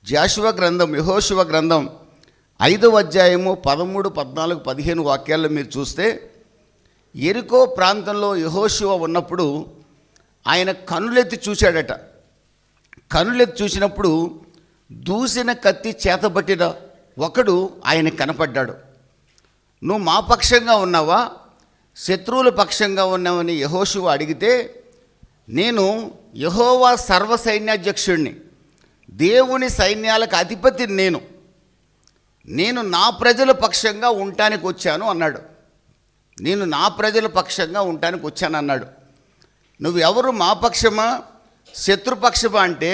జాషువ గ్రంథం, యెహోషువ గ్రంథం 5వ అధ్యాయము 13, 14, 15 వాక్యాల్లో మీరు చూస్తే, యెరికో ప్రాంతంలో యెహోషువ ఉన్నప్పుడు ఆయన కనులెత్తి చూశాడట. కనులెత్తి చూసినప్పుడు దూసిన కత్తి చేతబట్టిన ఒకడు ఆయన కనపడ్డాడు. నువ్వు మా పక్షంగా ఉన్నావా, శత్రువుల పక్షంగా ఉన్నావని యెహోషువ అడిగితే, నేను యెహోవా సర్వ సైన్యాధ్యక్షుడిని, దేవుని సైన్యాలకు అధిపతి నేను నా ప్రజల పక్షంగా ఉండటానికి వచ్చాను అన్నాడు. నేను నా ప్రజల పక్షంగా ఉండటానికి వచ్చాను అన్నాడు. నువ్వు ఎవరు, మా పక్షమా శత్రుపక్షమా అంటే,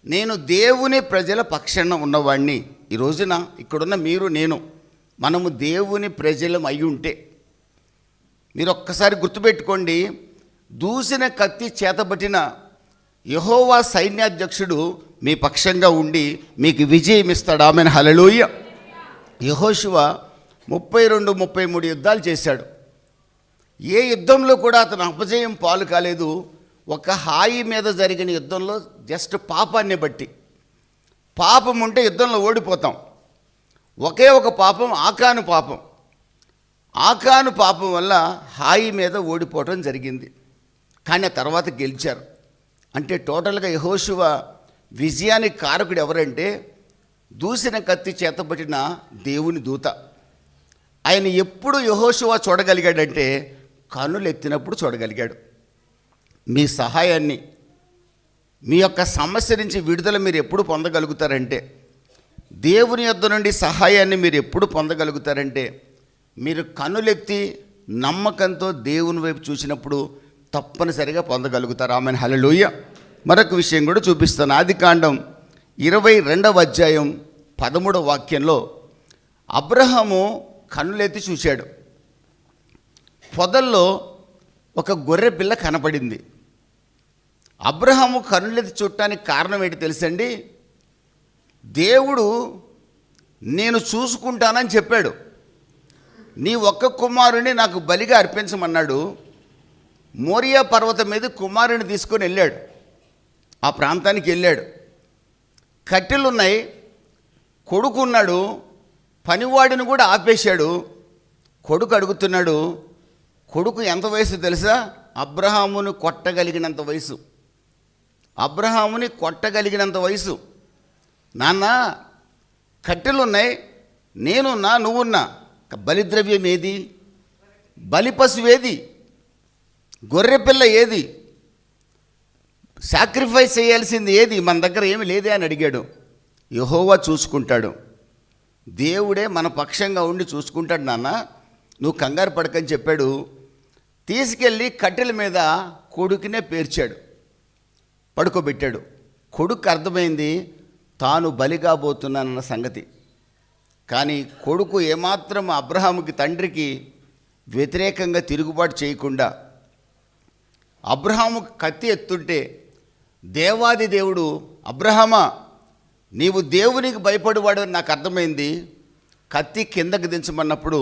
నేను దేవుని ప్రజల పక్షాన ఉన్నవాడిని. ఈ రోజున ఇక్కడున్న మీరు మనము దేవుని ప్రజలం అయి ఉంటే, మీరు ఒక్కసారి గుర్తుపెట్టుకోండి, దూసిన కత్తి చేతబట్టిన యెహోవా సైన్యాధ్యక్షుడు మీ పక్షంగా ఉండి మీకు విజయం ఇస్తాడు. ఆమెన్, హల్లెలూయా. యెహోషువ 32, 33 యుద్ధాలు చేశాడు. ఏ యుద్ధంలో కూడా అతను అపజయం పాలు కాలేదు. ఒక హాయి మీద జరిగిన యుద్ధంలో జస్ట్ పాపాన్ని బట్టి, పాపం ఉంటే యుద్ధంలో ఓడిపోతాం. ఒకే ఒక పాపం, ఆకాను పాపం వల్ల హాయి మీద ఓడిపోవటం జరిగింది. కానీ ఆ తర్వాత గెలిచారు. అంటే టోటల్గా యెహోషువ విజయానికి కారకుడు ఎవరంటే, దూసిన కత్తి చేతబట్టిన దేవుని దూత. ఆయన ఎప్పుడు యెహోషువ చూడగలిగాడంటే, కనులెత్తినప్పుడు చూడగలిగాడు. మీ సహాయాన్ని, మీ యొక్క సమస్య నుంచి విడుదల మీరు ఎప్పుడు పొందగలుగుతారంటే, దేవుని యొద్ద నుండి సహాయాన్ని మీరు ఎప్పుడు పొందగలుగుతారంటే, మీరు కనులెత్తి నమ్మకంతో దేవుని వైపు చూసినప్పుడు తప్పనిసరిగా పొందగలుగుతారు. ఆమెన్, హల్లెలూయా. మరొక విషయం కూడా చూపిస్తాను. ఆదికాండం 22వ అధ్యాయం 13వ వాక్యంలో అబ్రహాము కన్నులెత్తి చూశాడు. పొదల్లో ఒక గొర్రె పిల్ల కనపడింది. అబ్రహాము కన్నులెత్తి చూడటానికి కారణం ఏంటి తెలుసండి? దేవుడు నేను చూసుకుంటానని చెప్పాడు. నీ ఒక్క కుమారుని నాకు బలిగా అర్పించమన్నాడు. మోరియా పర్వతం మీద కుమారుని తీసుకొని వెళ్ళాడు. ఆ ప్రాంతానికి వెళ్ళాడు. కట్టెలున్నాయి, కొడుకు ఉన్నాడు. పనివాడిని కూడా ఆపేశాడు. కొడుకు అడుగుతున్నాడు. కొడుకు ఎంత వయసు తెలుసా? అబ్రహామును కొట్టగలిగినంత వయసు. నాన్న, కట్టెలున్నాయి, నేనున్నా, నువ్వున్నా, బలిద్రవ్యం ఏది? బలిపశువు ఏది? గొర్రెపిల్ల ఏది? సాక్రిఫైస్ చేయాల్సింది ఏది? మన దగ్గర ఏమి లేదే అని అడిగాడు. యెహోవా చూసుకుంటాడు, దేవుడే మన పక్షంగా ఉండి చూసుకుంటాడు నాన్న, నువ్వు కంగారు పడకని చెప్పాడు. తీసుకెళ్ళి కట్టెల మీద కొడుకునే పేర్చాడు, పడుకోబెట్టాడు. కొడుకు అర్థమైంది తాను బలిగా పోతున్నానన్న సంగతి. కానీ కొడుకు ఏమాత్రం అబ్రహాముకి, తండ్రికి వ్యతిరేకంగా తిరుగుబాటు చేయకుండా, అబ్రహాము కత్తి ఎత్తుంటే దేవాది దేవుడు, అబ్రహామా నీవు దేవునికి భయపడేవాడు అని నాకు అర్థమైంది, కత్తి కిందకి దించమన్నప్పుడు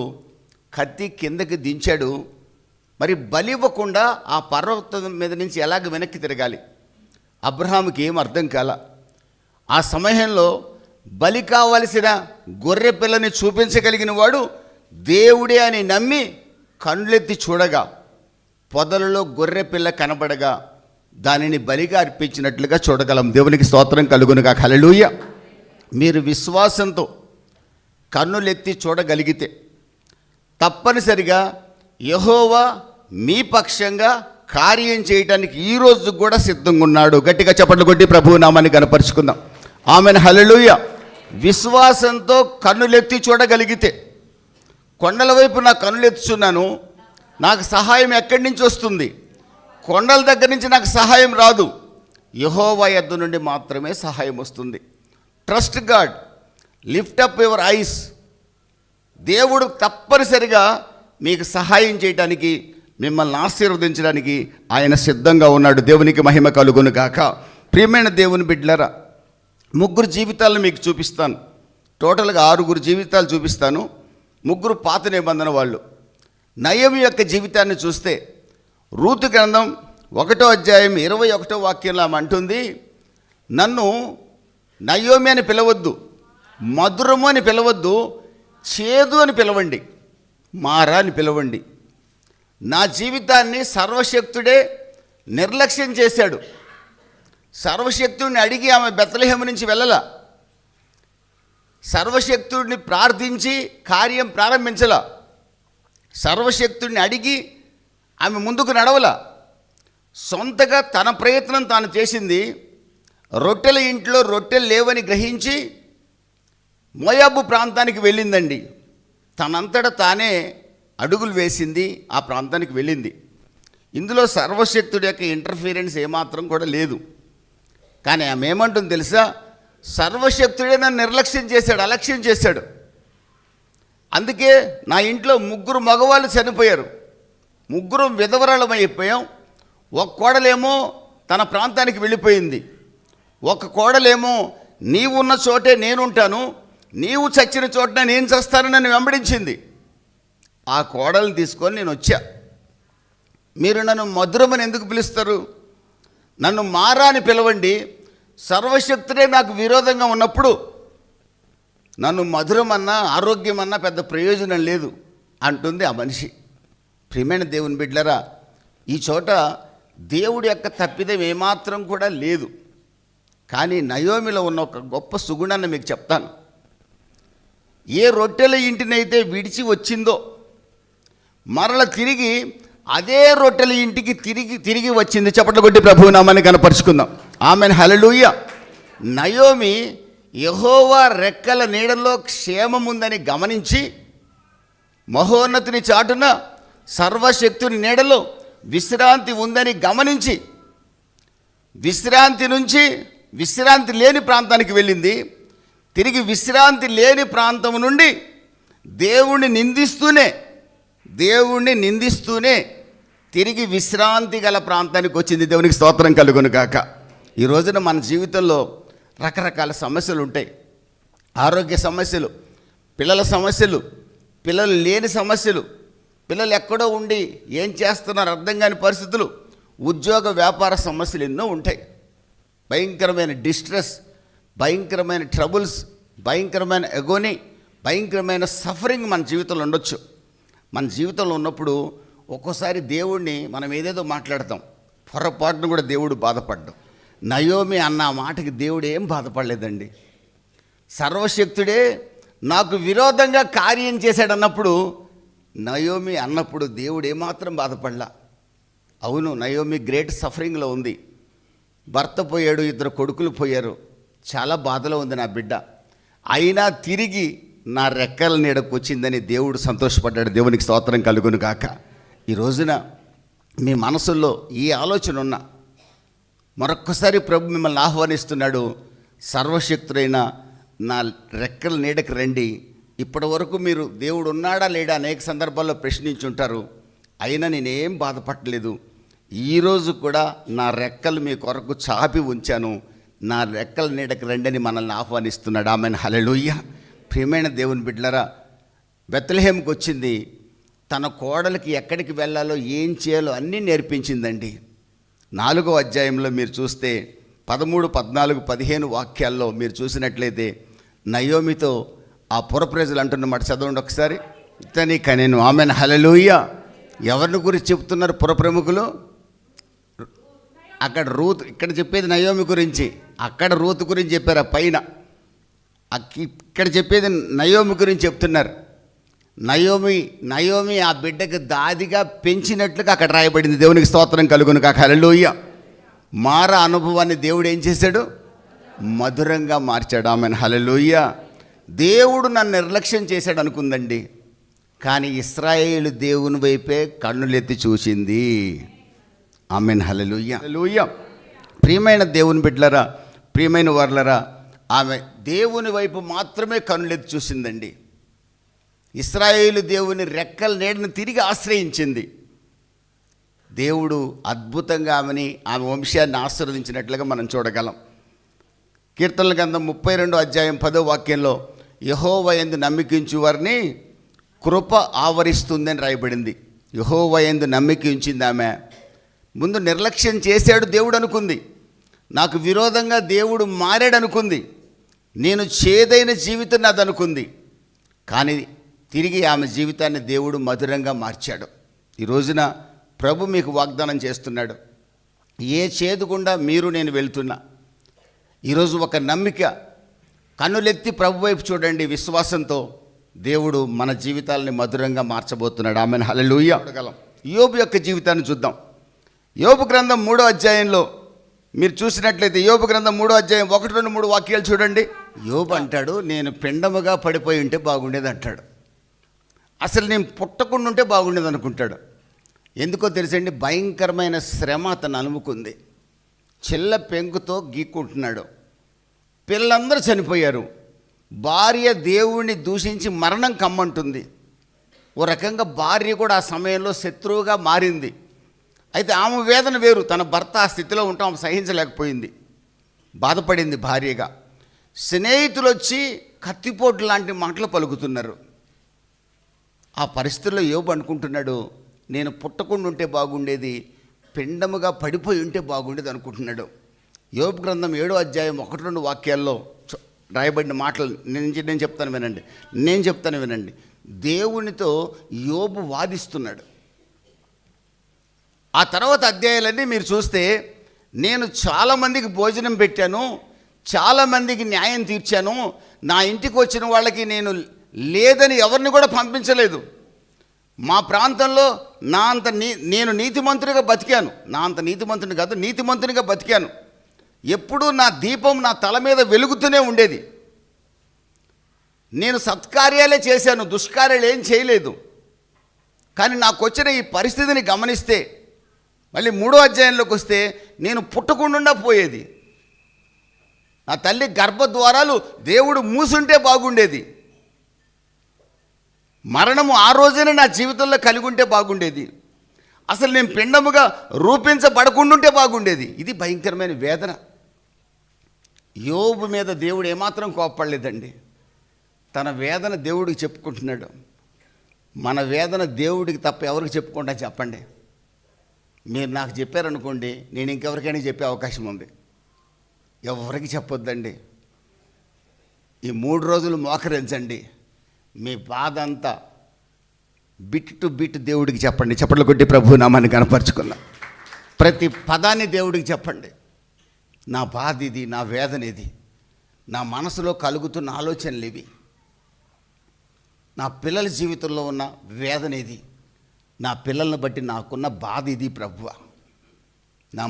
కత్తి కిందకి దించాడు. మరి బలి ఇవ్వకుండా ఆ పర్వతం మీద నుంచి ఎలాగ వెనక్కి తిరగాలి? అబ్రహాముకి ఏం అర్థం కాల. ఆ సమయంలో బలి కావలసిన గొర్రె పిల్లని చూపించగలిగిన వాడు దేవుడే అని నమ్మి కళ్ళెత్తి చూడగా పొదలలో గొర్రె పిల్ల కనబడగా దానిని బలిగా అర్పించినట్లుగా చూడగలం. దేవునికి స్తోత్రం కలుగునుగా. హల్లెలూయా. మీరు విశ్వాసంతో కన్నులెత్తి చూడగలిగితే తప్పనిసరిగా యెహోవా మీ పక్షంగా కార్యం చేయడానికి ఈరోజు కూడా సిద్ధంగా ఉన్నాడు. గట్టిగా చప్పట్లు కొట్టి ప్రభువు నామాన్ని కనపరుచుకుందాం. ఆమెన్, హల్లెలూయా. విశ్వాసంతో కన్నులెత్తి చూడగలిగితే, కొండల వైపు నా కన్నులెత్తుచున్నాను, నాకు సహాయం ఎక్కడి నుంచి వస్తుంది? కొండల దగ్గర నుంచి నాకు సహాయం రాదు, యెహోవా యొద్ద నుండి మాత్రమే సహాయం వస్తుంది. Trust God, lift up your eyes. దేవుడు తప్పనిసరిగా మీకు సహాయం చేయడానికి, మిమ్మల్ని ఆశీర్వదించడానికి ఆయన సిద్ధంగా ఉన్నాడు. దేవునికి మహిమ కలుగును గాక. ప్రియమైన దేవుని బిడ్డలారా, 3 జీవితాలను మీకు చూపిస్తాను. టోటల్గా 6 జీవితాలు చూపిస్తాను. 3 పాత నిబంధన వాళ్ళు. నయమి యొక్క జీవితాన్ని చూస్తే, రూతు గ్రంథం 1వ అధ్యాయం 21వ వాక్యంలో ఆమె అంటుంది, నన్ను నయోమి అని పిలవద్దు, మధురము అని పిలవద్దు, చేదు అని పిలవండి, మారా అని పిలవండి. నా జీవితాన్ని సర్వశక్తుడే నిర్లక్ష్యం చేశాడు. సర్వశక్తుడిని అడిగి ఆమె బెత్లెహేము నుంచి వెళ్ళలా. సర్వశక్తుడిని ప్రార్థించి కార్యం ప్రారంభించలా. సర్వశక్తుడిని అడిగి ఆమె ముందుకు నడవలా. సొంతగా తన ప్రయత్నం తాను చేసింది. రొట్టెల ఇంట్లో రొట్టెలు లేవని గ్రహించి మోయాబు ప్రాంతానికి వెళ్ళిందండి. తనంతట తానే అడుగులు వేసింది, ఆ ప్రాంతానికి వెళ్ళింది. ఇందులో సర్వశక్తుడి యొక్క ఇంటర్ఫీరెన్స్ ఏమాత్రం కూడా లేదు. కానీ ఆమె ఏమంటుంది తెలుసా? సర్వశక్తుడే నన్ను నిర్లక్ష్యం చేశాడు, అలక్ష్యం చేశాడు. అందుకే నా ఇంట్లో 3 మగవాళ్ళు చనిపోయారు, 3 విధవరాలమైపోయాం. ఒక కోడలేమో తన ప్రాంతానికి వెళ్ళిపోయింది, ఒక కోడలేమో నీవు ఉన్న చోటే నేనుంటాను, నీవు చచ్చిన చోటనే నేను చస్తానని నన్ను వెంబడించింది. ఆ కోడల్ని తీసుకొని నేను వచ్చా. మీరు నన్ను మధురమని ఎందుకు పిలుస్తారు? నన్ను మారా అని పిలవండి. సర్వశక్తుడే నాకు విరోధంగా ఉన్నప్పుడు నన్ను మధురమన్నా ఆరోగ్యమన్నా పెద్ద ప్రయోజనం లేదు అంటుంది ఆ మనిషి. ప్రియమైన దేవుని బిడ్డలారా, ఈ చోట దేవుడి యొక్క తప్పిదం ఏమాత్రం కూడా లేదు. కానీ నయోమిలో ఉన్న ఒక గొప్ప సుగుణాన్ని మీకు చెప్తాను. ఏ రొట్టెల ఇంటినైతే విడిచి వచ్చిందో మరల తిరిగి అదే రొట్టెల ఇంటికి తిరిగి వచ్చింది. చప్పట్లు కొట్టి ప్రభువు నామాన్ని కనపరుచుకుందాం. ఆమెన్, హల్లెలూయా. నయోమి యెహోవా రెక్కల నీడలో క్షేమముందని గమనించి, మహోన్నతుని చాటున సర్వశక్తుని నీడలో విశ్రాంతి ఉందని గమనించి, విశ్రాంతి నుంచి విశ్రాంతి లేని ప్రాంతానికి వెళ్ళింది. తిరిగి విశ్రాంతి లేని ప్రాంతం నుండి దేవుణ్ణి నిందిస్తూనే తిరిగి విశ్రాంతి గల ప్రాంతానికి వచ్చింది. దేవునికి స్తోత్రం కలుగును గాక. ఈ రోజున మన జీవితంలో రకరకాల సమస్యలు ఉంటాయి. ఆరోగ్య సమస్యలు, పిల్లల సమస్యలు, పిల్లలు లేని సమస్యలు, పిల్లలు ఎక్కడో ఉండి ఏం చేస్తున్నారు అర్థం కాని పరిస్థితులు, ఉద్యోగ వ్యాపార సమస్యలు ఎన్నో ఉంటాయి. భయంకరమైన డిస్ట్రెస్, భయంకరమైన ట్రబుల్స్, భయంకరమైన ఎగోని, భయంకరమైన సఫరింగ్ మన జీవితంలో ఉండొచ్చు. మన జీవితంలో ఉన్నప్పుడు ఒక్కోసారి దేవుణ్ణి మనం ఏదేదో మాట్లాడతాం, పొరపాటును కూడా దేవుడు బాధపడ్డం. నయోమి అన్న మాటకి దేవుడు ఏం బాధపడలేదండి. సర్వశక్తుడే నాకు విరోధంగా కార్యం చేశాడన్నప్పుడు, నయోమి అన్నప్పుడు దేవుడు ఏమాత్రం బాధపడలా. అవును, నయోమి గ్రేట్ సఫరింగ్లో ఉంది. భర్త పోయాడు, 2 కొడుకులు పోయారు, చాలా బాధలో ఉంది నా బిడ్డ. అయినా తిరిగి నా రెక్కల నీడకు వచ్చిందని దేవుడు సంతోషపడ్డాడు. దేవునికి స్తోత్రం కలుగును గాక. ఈ రోజున మీ మనసుల్లో ఈ ఆలోచన ఉన్నా మరొక్కసారి ప్రభు మిమ్మల్ని ఆహ్వానిస్తున్నాడు. సర్వశక్తుడైన నా రెక్కల నీడకు రండి. ఇప్పటి వరకు మీరు దేవుడు ఉన్నాడా లేడా అనేక సందర్భాల్లో ప్రశ్నించుంటారు. అయినా నేనేం బాధపడలేదు. ఈరోజు కూడా నా రెక్కలు మీ కొరకు చాపి ఉంచాను, నా రెక్కల నీడకు రండి అని మనల్ని ఆహ్వానిస్తున్నాడు. ఆమెన్, హల్లెలూయా. ప్రియమైన దేవుని బిడ్డలారా, బెత్లెహేముకి వచ్చింది. తన కోడలికి ఎక్కడికి వెళ్ళాలో ఏం చేయాలో అన్నీ నేర్పించిందండి. 4వ అధ్యాయంలో మీరు చూస్తే 13, 14, 15 వాక్యాల్లో మీరు చూసినట్లయితే నయోమితో ఆ పుర ప్రజలు అంటున్నమాట. చదవండి ఒకసారి. ఇతని కనెను. ఆమెన్, హల్లెలూయా. ఎవరిని గురించి చెప్తున్నారు పుర ప్రముఖులు? అక్కడ రూత్, ఇక్కడ చెప్పేది నయోమి గురించి, అక్కడ రూత్ గురించి చెప్పారు. ఆ పైన ఇక్కడ చెప్పేది నయోమి గురించి చెప్తున్నారు. నయోమి ఆ బిడ్డకు దాదిగా పెంచినట్లుగా అక్కడ రాయబడింది. దేవునికి స్తోత్రం కలుగును కాక. హల్లెలూయా. మారా అనుభవాన్ని దేవుడు ఏం చేశాడు? మధురంగా మార్చాడు. ఆమెన్, హల్లెలూయా. దేవుడు నన్ను నిర్లక్ష్యం చేశాడు అనుకుందండి, కానీ ఇశ్రాయేలు దేవుని వైపే కన్నులెత్తి చూసింది. ఆమెన్, హల్లెలూయా, హల్లెలూయా. ప్రియమైన దేవుని బిడ్డలరా, ప్రియమైన వారలరా, ఆమె దేవుని వైపు మాత్రమే కన్నులెత్తి చూసిందండి. ఇశ్రాయేలు దేవుని రెక్కల నీడను తిరిగి ఆశ్రయించింది. దేవుడు అద్భుతంగా ఆమె వంశాన్ని ఆశీర్వదించినట్లుగా మనం చూడగలం. కీర్తనల గ్రంథం 32వ అధ్యాయం 10వ వాక్యంలో యెహోవా యందు నమ్మికించు వారిని కృప ఆవరిస్తుందని రాయబడింది. యెహోవా యందు నమ్మిక ఉంచింది ఆమె. ముందు నిర్లక్ష్యం చేశాడు దేవుడు అనుకుంది, నాకు విరోధంగా దేవుడు మారాడు అనుకుంది. నేను చేదైన జీవితం నాది అనుకుంది, కానీ తిరిగి ఆమె జీవితాన్ని దేవుడు మధురంగా మార్చాడు. ఈ రోజున ప్రభు మీకు వాగ్దానం చేస్తున్నాడు, ఏ చేదు గుండా మీరు నేను వెళ్తున్నా ఈరోజు ఒక నమ్మిక, కన్నులెత్తి ప్రభు వైపు చూడండి, విశ్వాసంతో దేవుడు మన జీవితాలని మధురంగా మార్చబోతున్నాడు. ఆమెను హల్లెలూయా. యోబు యొక్క జీవితాన్ని చూద్దాం. యోబు గ్రంథం 3వ అధ్యాయంలో మీరు చూసినట్లయితే, యోబు గ్రంథం 3వ అధ్యాయం 1, 2, 3 వాక్యాలు చూడండి. యోబు అంటాడు, నేను పిండముగా పడిపోయి ఉంటే బాగుండేది అంటాడు. అసలు నేను పుట్టకుండా ఉంటే బాగుండేది అనుకుంటాడు. ఎందుకో తెలుసండి, భయంకరమైన శ్రమ అతను అలుముకుంది. చిల్ల పెంకుతో గీక్కుంటున్నాడు. పిల్లలందరూ చనిపోయారు. భార్య దేవుణ్ణి దూషించి మరణం కమ్మంటుంది. ఓ రకంగా భార్య కూడా ఆ సమయంలో శత్రువుగా మారింది. అయితే ఆమె వేదన వేరు. తన భర్త ఆ స్థితిలో ఉంటాం ఆమె సహించలేకపోయింది, బాధపడింది భార్యగా. స్నేహితులు వచ్చి కత్తిపోటు లాంటి మాటలు పలుకుతున్నారు. ఆ పరిస్థితుల్లో యోబు అనుకుంటున్నాడు, నేను పుట్టకుండా ఉంటే బాగుండేది, పిండముగా పడిపోయి ఉంటే బాగుండేది అనుకుంటున్నాడు. యోబు గ్రంథం 7వ అధ్యాయం 1, 2 వాక్యాల్లో రాయబడిన మాటలు నేను చెప్తాను వినండి. దేవునితో యోబు వాదిస్తున్నాడు. ఆ తర్వాత అధ్యాయాలన్నీ మీరు చూస్తే, నేను చాలామందికి భోజనం పెట్టాను, చాలామందికి న్యాయం తీర్చాను, నా ఇంటికి వచ్చిన వాళ్ళకి నేను లేదని ఎవరిని కూడా పంపించలేదు. మా ప్రాంతంలో నేను నీతిమంతునిగా బతికాను. నా అంత నీతిమంతుని కాదు, నీతిమంతునిగా బతికాను. ఎప్పుడూ నా దీపం నా తల మీద వెలుగుతూనే ఉండేది. నేను సత్కార్యాలే చేశాను, దుష్కార్యాలు ఏం చేయలేదు. కానీ నాకు వచ్చిన ఈ పరిస్థితిని గమనిస్తే, మళ్ళీ 3వ అధ్యాయంలోకి వస్తే, నేను పుట్టకుండా పోయేది. నా తల్లి గర్భద్వారాలు దేవుడు మూసుంటే బాగుండేది. మరణము ఆ రోజునే నా జీవితంలో కలిగి ఉంటే బాగుండేది. అసలు నేను పిండముగా రూపించబడకుండుంటే బాగుండేది. ఇది భయంకరమైన వేదన. యోబు మీద దేవుడు ఏమాత్రం కోప్పడలేదండి. తన వేదన దేవుడికి చెప్పుకుంటున్నాడు. మన వేదన దేవుడికి తప్ప ఎవరికి చెప్పుకుంటా చెప్పండి? మీరు నాకు చెప్పారనుకోండి, నేను ఇంకెవరికైనా చెప్పే అవకాశం ఉంది. ఎవరికి చెప్పొద్దండి. ఈ 3 రోజులు మోకరించండి. మీ బాధ అంతా బిట్ టు బిట్ దేవుడికి చెప్పండి. చప్పట్లు కొట్టి ప్రభు నామాన్ని కనపరుచుకుందాం. ప్రతి పదాన్ని దేవుడికి చెప్పండి. నా బాధ ఇది, నా వేదన ఇది, నా మనసులో కలుగుతున్న ఆలోచనలు ఇవి, నా పిల్లల జీవితంలో ఉన్న వేదన ఇది, నా పిల్లల్ని బట్టి నాకున్న బాధ ఇది ప్రభువా, నా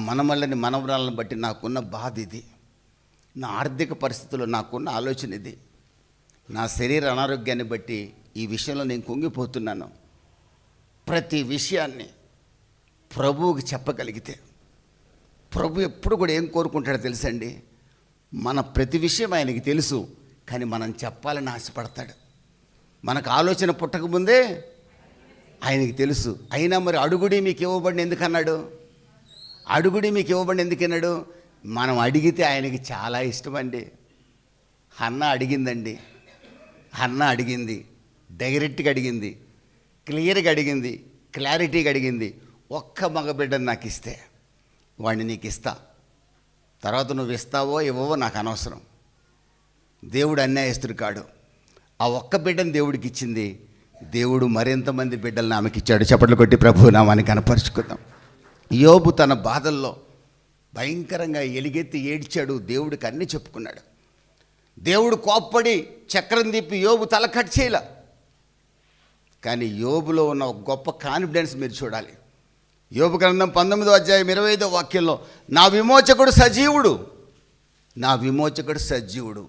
మనవరాలను బట్టి నాకున్న బాధ ఇది, నా ఆర్థిక పరిస్థితుల్లో నాకున్న ఆలోచన ఇది, నా శరీర అనారోగ్యాన్ని బట్టి ఈ విషయంలో నేను కుంగిపోతున్నాను. ప్రతి విషయాన్ని ప్రభువుకి చెప్పగలిగితే, ప్రభు ఎప్పుడు కూడా ఏం కోరుకుంటాడో తెలుసండి, మన ప్రతి విషయం ఆయనకి తెలుసు, కానీ మనం చెప్పాలని ఆశపడతాడు. మనకు ఆలోచన పుట్టకముందే ఆయనకి తెలుసు. అయినా మరి అడుగుడి మీకు ఇవ్వబడిన ఎందుకన్నాడు? అడుగుడి మీకు ఇవ్వబడిన ఎందుకన్నాడు? మనం అడిగితే ఆయనకి చాలా ఇష్టమండి. హన్నా అడిగిందండి. హన్నా అడిగింది, డైరెక్ట్గా అడిగింది, క్లియర్గా అడిగింది, క్లారిటీగా అడిగింది. ఒక్క మగబిడ్డను నాకు ఇస్తే వాడిని నీకు ఇస్తా, తర్వాత నువ్వు ఇస్తావో ఇవ్వవో నాకు అనవసరం. దేవుడు అన్యాయస్తుడు కాడు. ఆ ఒక్క బిడ్డను దేవుడికి ఇచ్చింది. దేవుడు మరింతమంది బిడ్డలను ఆమెకి ఇచ్చాడు. చప్పట్లు కొట్టి ప్రభు నామాన్ని కనపరుచుకుందాం. యోబు తన బాధల్లో భయంకరంగా ఎలుగెత్తి ఏడ్చాడు. దేవుడికి అన్నీ చెప్పుకున్నాడు. దేవుడు కోప్పడి చక్రం తిప్పి యోబు తల కట్ చేయలే. కానీ యోబులో ఉన్న ఒక గొప్ప కాన్ఫిడెన్స్ మీరు చూడాలి. యోబు గ్రంథం 19వ అధ్యాయం 25వ వాక్యంలో, నా విమోచకుడు సజీవుడు, నా విమోచకుడు సజీవుడు,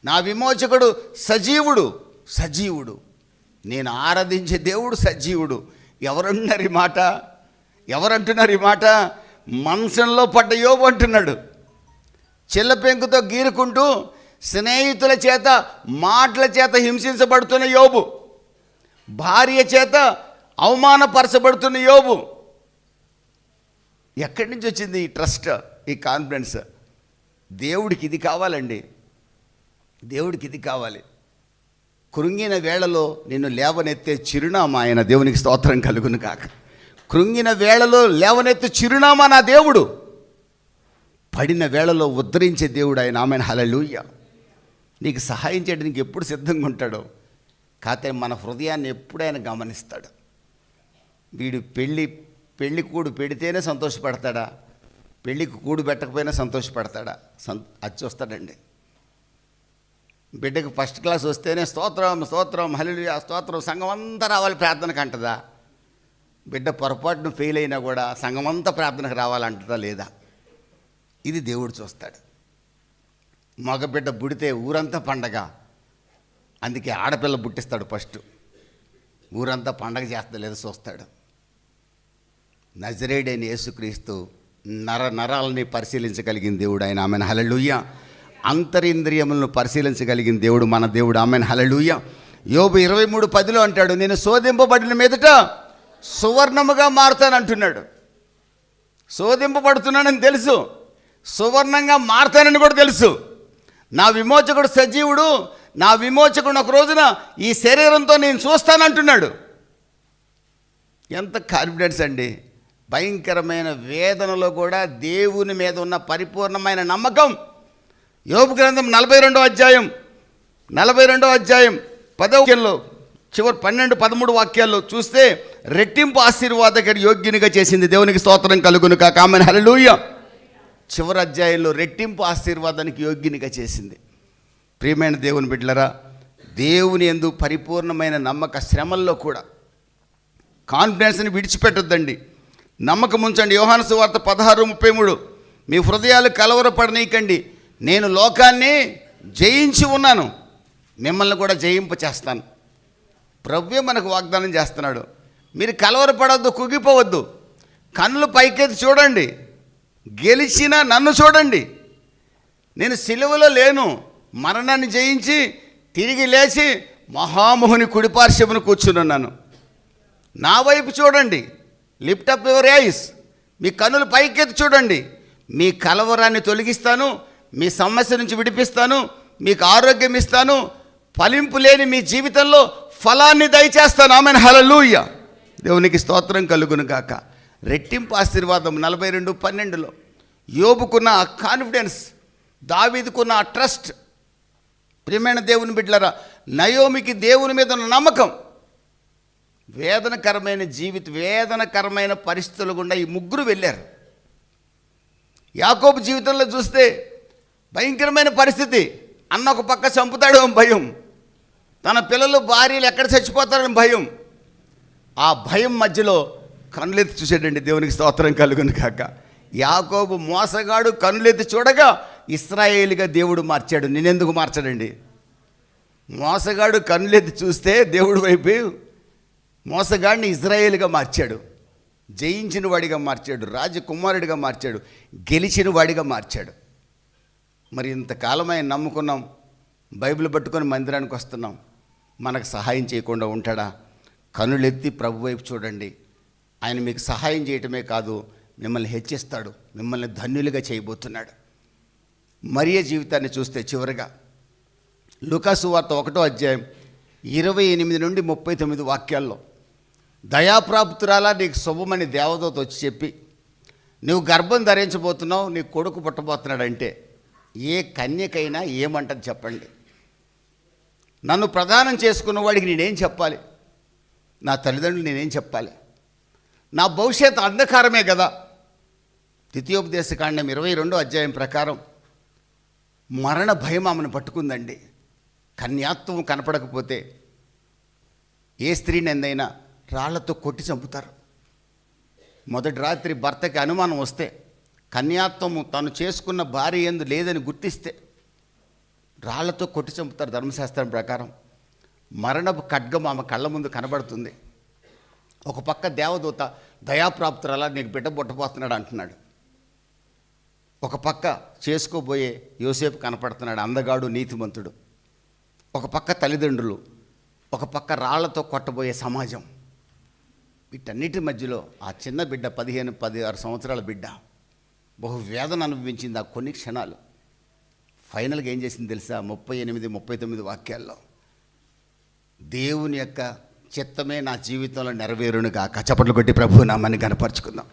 నా విమోచకుడు సజీవుడు, సజీవుడు, నేను ఆరాధించే దేవుడు సజీవుడు. ఎవరంటున్నారు ఈ మాట? ఎవరంటున్నారు ఈ మాట? మంచంలో పడ్డ యోబు అంటున్నాడు. చిల్ల పెంకుతో గీరుకుంటూ స్నేహితుల చేత మాటల చేత హింసించబడుతున్న యోబు, భార్య చేత అవమానపరచబడుతున్న యోబు. ఎక్కడి నుంచి వచ్చింది ఈ ట్రస్ట్, ఈ కాన్ఫిడెన్స్? దేవుడికి ఇది కావాలండి. దేవుడికి ఇది కావాలి. కృంగిన వేళలో నిన్ను లేవనెత్తే చిరునామా ఆయన. దేవునికి స్తోత్రం కలుగును కాక. కృంగిన వేళలో లేవనెత్తే చిరునామా నా దేవుడు. పడిన వేళలో ఉద్ధరించే దేవుడు ఆయన. ఆమెన్, హల్లెలూయా. నీకు సహాయం చేయడానికి ఎప్పుడు సిద్ధంగా ఉంటాడో, కాకపోతే మన హృదయాన్ని ఎప్పుడు ఆయన గమనిస్తాడు. వీడు పెళ్ళి కూడు పెడితేనే సంతోషపడతాడా, పెళ్ళికి కూడు పెట్టకపోయినా సంతోషపడతాడా? అది చూస్తాడండి. బిడ్డకు ఫస్ట్ క్లాస్ వస్తేనే స్తోత్రం స్తోత్రం హల్లెలూయా స్తోత్రం సంఘం అంతా రావాలి ప్రార్థనకు అంటదా? బిడ్డ పొరపాటును ఫెయిల్ అయినా కూడా సంఘం అంతా ప్రార్థనకు రావాలంటదా? లేదా? ఇది దేవుడు చూస్తాడు. మగబిడ్డ పుడితే ఊరంతా పండగ, అందుకే ఆడపిల్ల పుట్టిస్తాడు ఫస్ట్. ఊరంతా పండగ చేస్తా లేదా చూస్తాడు. నజరేయుడైన యేసుక్రీస్తు నరాలని పరిశీలించగలిగిన దేవుడు ఆయన. ఆమెన్, హల్లెలూయా. అంతరింద్రియములను పరిశీలించగలిగిన దేవుడు మన దేవుడు. ఆమెన్, హల్లెలూయా. యోబు 23:10 అంటాడు, నేను శోధింపబడిన మీదట సువర్ణముగా మారుతానంటున్నాడు. శోధింపబడుతున్నానని తెలుసు, సువర్ణంగా మారుతానని కూడా తెలుసు. నా విమోచకుడు సజీవుడు, నా విమోచకుడు ఒక రోజున ఈ శరీరంతో నేను చూస్తానంటున్నాడు. ఎంత కాన్ఫిడెన్స్ అండి! భయంకరమైన వేదనలో కూడా దేవుని మీద ఉన్న పరిపూర్ణమైన నమ్మకం. యోబు గ్రంథం 42వ అధ్యాయం 10వ వాక్యంలో చివరి 12-13 వాక్యాల్లో చూస్తే రెట్టింపు ఆశీర్వాదకరి యోగ్యునిగా చేసింది. దేవునికి స్తోత్రం కలుగును కాక. ఆమెన్, హల్లెలూయా. చివరి అధ్యాయంలో రెట్టింపు ఆశీర్వాదానికి యోగ్యునిగా చేసింది. ప్రియమైన దేవుని బిడ్డలారా, దేవుని యందు పరిపూర్ణమైన నమ్మక శ్రమల్లో కూడా కాన్ఫిడెన్స్ని విడిచిపెట్టొద్దండి. నమ్మకం ఉంచండి. యోహాను సువార్త 16:33, మీ హృదయాలు కలవరపడనీయకండి, నేను లోకాన్ని జయించి ఉన్నాను, మిమ్మల్ని కూడా జయింప చేస్తాను. ప్రభువే మనకు వాగ్దానం చేస్తున్నాడు. మీరు కలవరపడవద్దు, కుగిపోవద్దు, కన్నులు పైకెత్తి చూడండి, గెలిచిన నన్ను చూడండి. నేను సిలువలో లేను, మరణాన్ని జయించి తిరిగి లేచి మహామోహుని కుడిపార్శ్వమున కూర్చున్నాను. నా వైపు చూడండి, లిఫ్ట్ అప్ యువర్ ఐస్, మీ కన్నులు పైకెత్తి చూడండి. మీ కలవరాన్ని తొలగిస్తాను, మీ సమస్య నుంచి విడిపిస్తాను, మీకు ఆరోగ్యం ఇస్తాను, ఫలింపు లేని మీ జీవితంలో ఫలాన్ని దయచేస్తాను. ఆమెన్, హల్లెలూయా. దేవునికి స్తోత్రం కలుగును గాక. రెట్టింపు ఆశీర్వాదం 42:12లో యోబుకున్న ఆ కాన్ఫిడెన్స్, దావీదుకున్న ఆ ట్రస్ట్. ప్రియమైన దేవుని బిడ్డలారా, నయోమికి దేవుని మీద ఉన్న నమ్మకం. వేదనకరమైన పరిస్థితులు గుండా ఈ ముగ్గురు వెళ్ళారు. యాకోబు జీవితంలో చూస్తే భయంకరమైన పరిస్థితి. అన్న ఒక పక్క చంపుతాడు అని భయం, తన పిల్లలు భార్యలు ఎక్కడ చచ్చిపోతారని భయం. ఆ భయం మధ్యలో కన్నులెత్తి చూసాడండి. దేవునికి స్తోత్రం కలుగును కాక. యాకోబు మోసగాడు కన్నులెత్తి చూడగా ఇశ్రాయేలుగా దేవుడు మార్చాడు. నేనెందుకు మార్చాడండి? మోసగాడు కన్నులెత్తి చూస్తే దేవుడు వైపు మోసగాడిని ఇశ్రాయేలుగా మార్చాడు, జయించిన వాడిగా మార్చాడు, రాజకుమారుడిగా మార్చాడు, గెలిచిన వాడిగా మార్చాడు. మరి ఇంతకాలం ఆయన నమ్ముకున్నాం, బైబిల్ పట్టుకొని మందిరానికి వస్తున్నాం, మనకు సహాయం చేయకుండా ఉంటాడా? కనులెత్తి ప్రభు వైపు చూడండి. ఆయన మీకు సహాయం చేయటమే కాదు, మిమ్మల్ని హెచ్చిస్తాడు, మిమ్మల్ని ధన్యులుగా చేయబోతున్నాడు. మరియ జీవితాన్ని చూస్తే చివరిగా లూకాసు వార్త 1వ అధ్యాయం 28-39 వాక్యాల్లో, దయాప్రాప్తురాలా నీకు శుభమని దేవదూత వచ్చి చెప్పి, నువ్వు గర్భం ధరించబోతున్నావు, నీ కొడుకు పుట్టబోతున్నాడంటే ఏ కన్యకైనా ఏమంటది చెప్పండి? నన్ను ప్రదానం చేసుకున్న వాడికి నేనేం చెప్పాలి? నా తల్లిదండ్రులు నేనేం చెప్పాలి? నా భవిష్యత్తు అంధకారమే కదా. ద్వితీయోపదేశకాండం 22వ అధ్యాయం ప్రకారం మరణ భయం ఆమెను పట్టుకుందండి. కన్యాత్వం కనపడకపోతే ఏ స్త్రీని ఎందైనా రాళ్లతో కొట్టి చంపుతారు. మొదటి రాత్రి భర్తకి అనుమానం వస్తే, కన్యాత్వము తను చేసుకున్న భార్య యందు లేదని గుర్తిస్తే రాళ్లతో కొట్టి చంపుతారు. ధర్మశాస్త్రం ప్రకారం మరణపు ఖడ్గం ఆమె కళ్ళ ముందు కనబడుతుంది. ఒక పక్క దేవదూత దయాప్రాప్తురాలా నీకు బిడ్డ పుట్టబోతున్నాడు అంటున్నాడు. ఒక పక్క చేసుకోబోయే యోసేపు కనపడుతున్నాడు, అందగాడు, నీతిమంతుడు. ఒక పక్క తల్లిదండ్రులు, ఒక పక్క రాళ్లతో కొట్టబోయే సమాజం. వీటన్నిటి మధ్యలో ఆ చిన్న బిడ్డ 15-16 సంవత్సరాల బిడ్డ బహు వేదన అనుభవించింది ఆ కొన్ని క్షణాలు. ఫైనల్గా ఏం చేసింది తెలుసా? 38-39 వాక్యాల్లో, దేవుని యొక్క చిత్తమే నా జీవితంలో నెరవేరునుగా. చప్పట్లు కొట్టి ప్రభు నామాన్ని కనపరుచుకుందాం.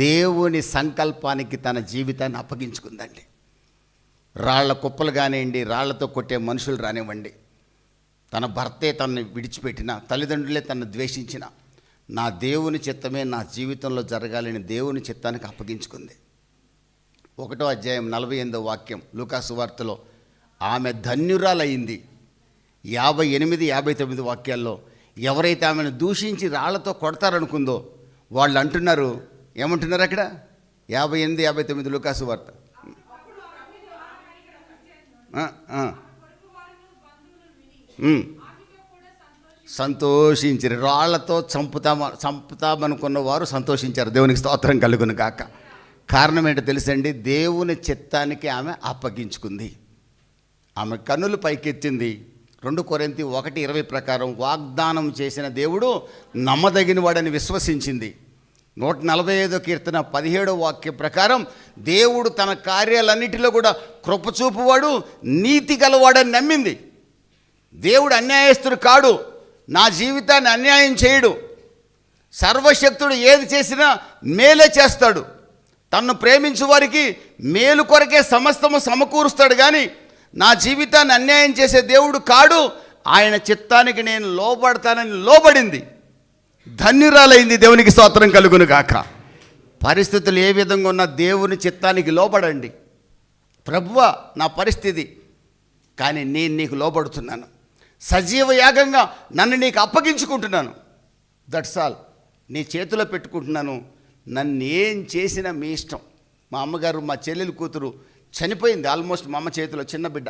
దేవుని సంకల్పానికి తన జీవితాన్ని అప్పగించుకుందండి. రాళ్ల కుప్పలు కానివ్వండి, రాళ్లతో కొట్టే మనుషులు రానివ్వండి, తన భర్తే తనని విడిచిపెట్టిన, తల్లిదండ్రులే తనను ద్వేషించిన, నా దేవుని చిత్తమే నా జీవితంలో జరగాలని దేవుని చిత్తానికి అప్పగించుకుంది. 1వ అధ్యాయం 48వ వాక్యం లూకాసు వార్తలో ఆమె ధన్యురాలయ్యింది. 58, 59 వాక్యాల్లో ఎవరైతే ఆమెను దూషించి రాళ్లతో కొడతారనుకుందో వాళ్ళు అంటున్నారు, ఏమంటున్నారు అక్కడ 58, 59 లూకాసు వార్త. సంతోషించారు. రాళ్లతో చంపుతామనుకున్న వారు సంతోషించారు. దేవునికి స్తోత్రం కలుగును గాక. కారణం ఏంటో తెలుసండి, దేవుని చిత్తానికి ఆమె అప్పగించుకుంది. ఆమె కన్నులు పైకెత్తింది. 2 కొరింథీ 1:20 ప్రకారం వాగ్దానం చేసిన దేవుడు నమ్మదగిన వాడని విశ్వసించింది. 145వ కీర్తన 17వ వాక్యం ప్రకారం దేవుడు తన కార్యాలన్నిటిలో కూడా కృపచూపువాడు, నీతి గలవాడని నమ్మింది. దేవుడు అన్యాయస్తుడు కాడు, నా జీవితాన్ని అన్యాయం చేయడు, సర్వశక్తుడు ఏది చేసినా మేలే చేస్తాడు, తన్ను ప్రేమించు వారికి మేలు కొరకే సమస్తము సమకూరుస్తాడు, కానీ నా జీవితాన్ని అన్యాయం చేసే దేవుడు కాడు, ఆయన చిత్తానికి నేను లోబడతానని లోబడింది. ధన్యురాలైంది. దేవునికి స్తోత్రం కలుగును గాక. పరిస్థితులు ఏ విధంగా ఉన్నా దేవుని చిత్తానికి లోబడండి. ప్రభువా నా పరిస్థితి, కానీ నేను నీకు లోబడుతున్నాను, సజీవ యాగంగా నన్ను నీకు అప్పగించుకుంటున్నాను, దట్స్ ఆల్, నీ చేతిలో పెట్టుకుంటున్నాను, నన్ను ఏం చేసినా మీ ఇష్టం. మా అమ్మగారు, మా చెల్లెలు కూతురు చనిపోయింది ఆల్మోస్ట్ మా అమ్మ చేతిలో, చిన్న బిడ్డ.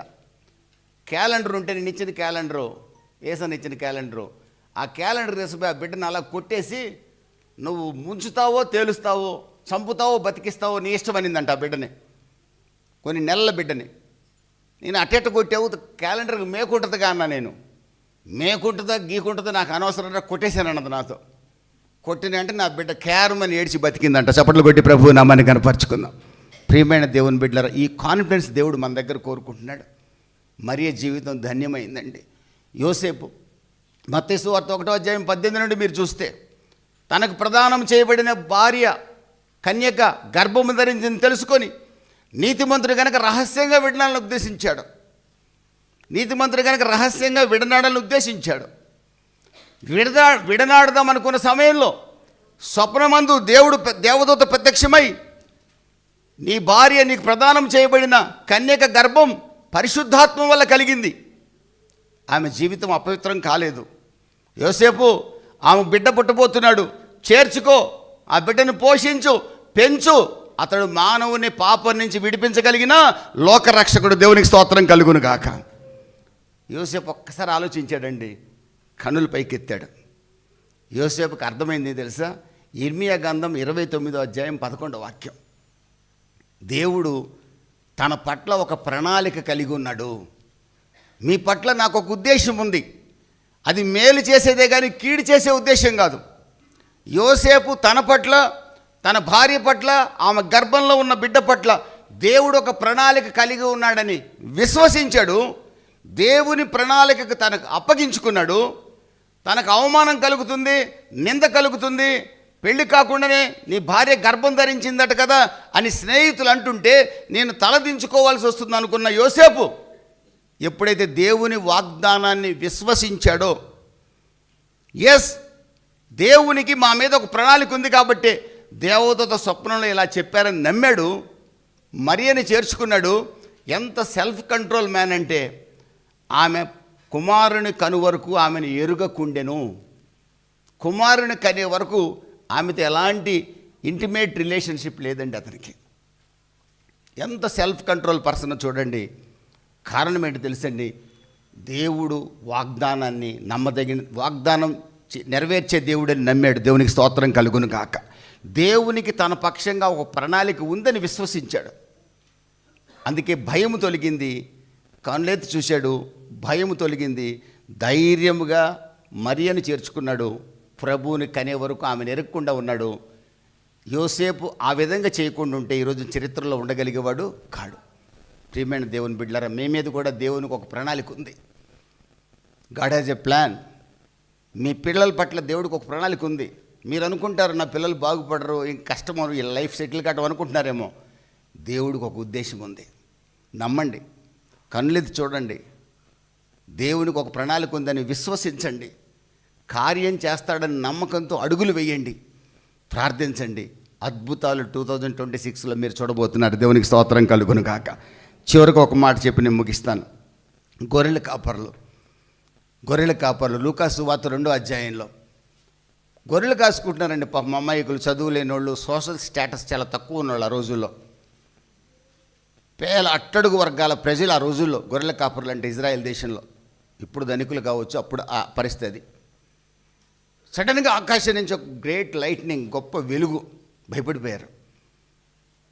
క్యాలెండర్ ఉంటే నేను ఇచ్చిన క్యాలెండరు, ఏసని ఇచ్చిన క్యాలెండరు, ఆ క్యాలెండర్ వేసిపోయి ఆ బిడ్డను అలా కొట్టేసి, నువ్వు ముంచుతావో తేలుస్తావో, చంపుతావో బతికిస్తావో నీ ఇష్టం అనిందంట ఆ బిడ్డని, కొన్ని నెలల బిడ్డని. నేను అట్టెట్ట కొట్టావు, క్యాలెండర్కి మేకుంటుందిగా అన్నా. నేను మేకుంటుందా గీకుంటుందా నాకు అనవసరంగా కొట్టేశాను అన్నది నాతో. కొట్టిన అంటే నా బిడ్డ క్యారమని ఏడ్చి బతికిందంట. చప్పట్లు కొట్టి ప్రభువు నామాన్ని కనపరుచుకుందాం. ప్రియమైన దేవుని బిడ్డలారా, ఈ కాన్ఫిడెన్స్ దేవుడు మన దగ్గర కోరుకుంటున్నాడు. మరియ జీవితం ధన్యమైందండి. యోసేపు మత్తయి సువార్త 1వ అధ్యాయం 18 నుండి మీరు చూస్తే, తనకు ప్రదానం చేయబడిన భార్య కన్యక గర్భము ధరించింది తెలుసుకొని నీతిమంతుడు కనుక రహస్యంగా విడనాడాలని ఉద్దేశించాడు. విడనాడదాం అనుకున్న సమయంలో స్వప్నమందు దేవదూత ప్రత్యక్షమై, నీ భార్య నీకు ప్రదానం చేయబడిన కన్యక గర్భం పరిశుద్ధాత్మ వల్ల కలిగింది. ఆమె జీవితం అపవిత్రం కాలేదు. యోసేపు, ఆమె బిడ్డ పుట్టబోతున్నాడు, చేర్చుకో, ఆ బిడ్డను పోషించు, పెంచు, అతడు మానవుని పాపం నుంచి విడిపించగలిగిన లోకరక్షకుడు. దేవునికి స్తోత్రం కలుగును గాక. యోసేపు ఒక్కసారి ఆలోచించాడండి, కన్నులు పైకెత్తాడు. యోసేపుకి అర్థమైంది తెలుసా? ఇర్మియా గ్రంథం 29వ అధ్యాయం 11వ వాక్యం. దేవుడు తన పట్ల ఒక ప్రణాళిక కలిగి ఉన్నాడు. మీ పట్ల నాకు ఒక ఉద్దేశం ఉంది, అది మేలు చేసేదే కానీ కీడు చేసే ఉద్దేశం కాదు. యోసేపు తన పట్ల, తన భార్య పట్ల, ఆమె గర్భంలో ఉన్న బిడ్డ పట్ల దేవుడు ఒక ప్రణాళిక కలిగి ఉన్నాడని విశ్వసించాడు. దేవుని ప్రణాళికకు తనకు అప్పగించుకున్నాడు. తనకు అవమానం కలుగుతుంది, నింద కలుగుతుంది, పెళ్లి కాకుండానే నీ భార్య గర్భం ధరించిందట కదా అని స్నేహితులు అంటుంటే నేను తలదించుకోవాల్సి వస్తుంది అనుకున్న యోసేపు ఎప్పుడైతే దేవుని వాగ్దానాన్ని విశ్వసించాడో, ఎస్, దేవునికి మా మీద ఒక ప్రణాళిక ఉంది కాబట్టి దేవదూత స్వప్నంలో ఇలా చెప్పారని నమ్మాడు. మరియని చేర్చుకున్నాడు. ఎంత సెల్ఫ్ కంట్రోల్ మ్యాన్ అంటే, ఆమె కుమారుని కను వరకు ఆమెను ఎరుగకుండెను. కుమారుని కనే వరకు ఆమెతో ఎలాంటి ఇంటిమేట్ రిలేషన్షిప్ లేదండి అతనికి. ఎంత సెల్ఫ్ కంట్రోల్ పర్సన్ చూడండి. కారణం ఏంటి తెలుసండి? దేవుడు వాగ్దానాన్ని వాగ్దానం నెరవేర్చే దేవుడని నమ్మాడు. దేవునికి స్తోత్రం కలుగును గాక. దేవునికి తన పక్షంగా ఒక ప్రణాళిక ఉందని విశ్వసించాడు. అందుకే భయం తొలగింది. కనులెత్తి చూశాడు, భయం తొలగింది. ధైర్యముగా మరియను చేర్చుకున్నాడు. ప్రభువుని కనే వరకు ఆమెను ఎరగకుండా ఉన్నాడు. యోసేపు ఆ విధంగా చేయకుండా ఉంటే ఈరోజు చరిత్రలో ఉండగలిగేవాడు కాడు. ప్రియమైన దేవుని బిడ్డలారా, మీ మీద కూడా దేవునికి ఒక ప్రణాళిక ఉంది. God has a plan. మీ పిల్లల పట్ల దేవుడికి ఒక ప్రణాళిక ఉంది. మీరు అనుకుంటారు నా పిల్లలు బాగుపడరు, ఇంక కష్టం, లైఫ్ సెటిల్ కావడం అనుకుంటున్నారేమో. దేవుడికి ఒక ఉద్దేశం ఉంది. నమ్మండి, కన్నులెత్తి చూడండి. దేవునికి ఒక ప్రణాళిక ఉందని విశ్వసించండి. కార్యం చేస్తాడని నమ్మకంతో అడుగులు వేయండి, ప్రార్థించండి. అద్భుతాలు 2026లో మీరు చూడబోతున్నారు. దేవునికి స్తోత్రం కలుగును గాక. చివరికి ఒక మాట చెప్పి నేను ముగిస్తాను. గొర్రెల కాపర్లు లూకాసు వార్త 2వ అధ్యాయంలో గొర్రెలు కాసుకుంటున్నారండి. పాపం అమ్మాయికులు, చదువు లేని వాళ్ళు, సోషల్ స్టేటస్ చాలా తక్కువ ఉన్నవాళ్ళు ఆ రోజుల్లో. అట్టడుగు వర్గాల ప్రజలు ఆ రోజుల్లో గొర్రెల కాపర్లు అంటే ఇజ్రాయెల్ దేశంలో. ఇప్పుడు ధనికులు కావచ్చు, అప్పుడు ఆ పరిస్థితి. సడన్గా ఆకాశం నుంచి ఒక గ్రేట్ లైట్నింగ్, గొప్ప వెలుగు, భయపడిపోయారు.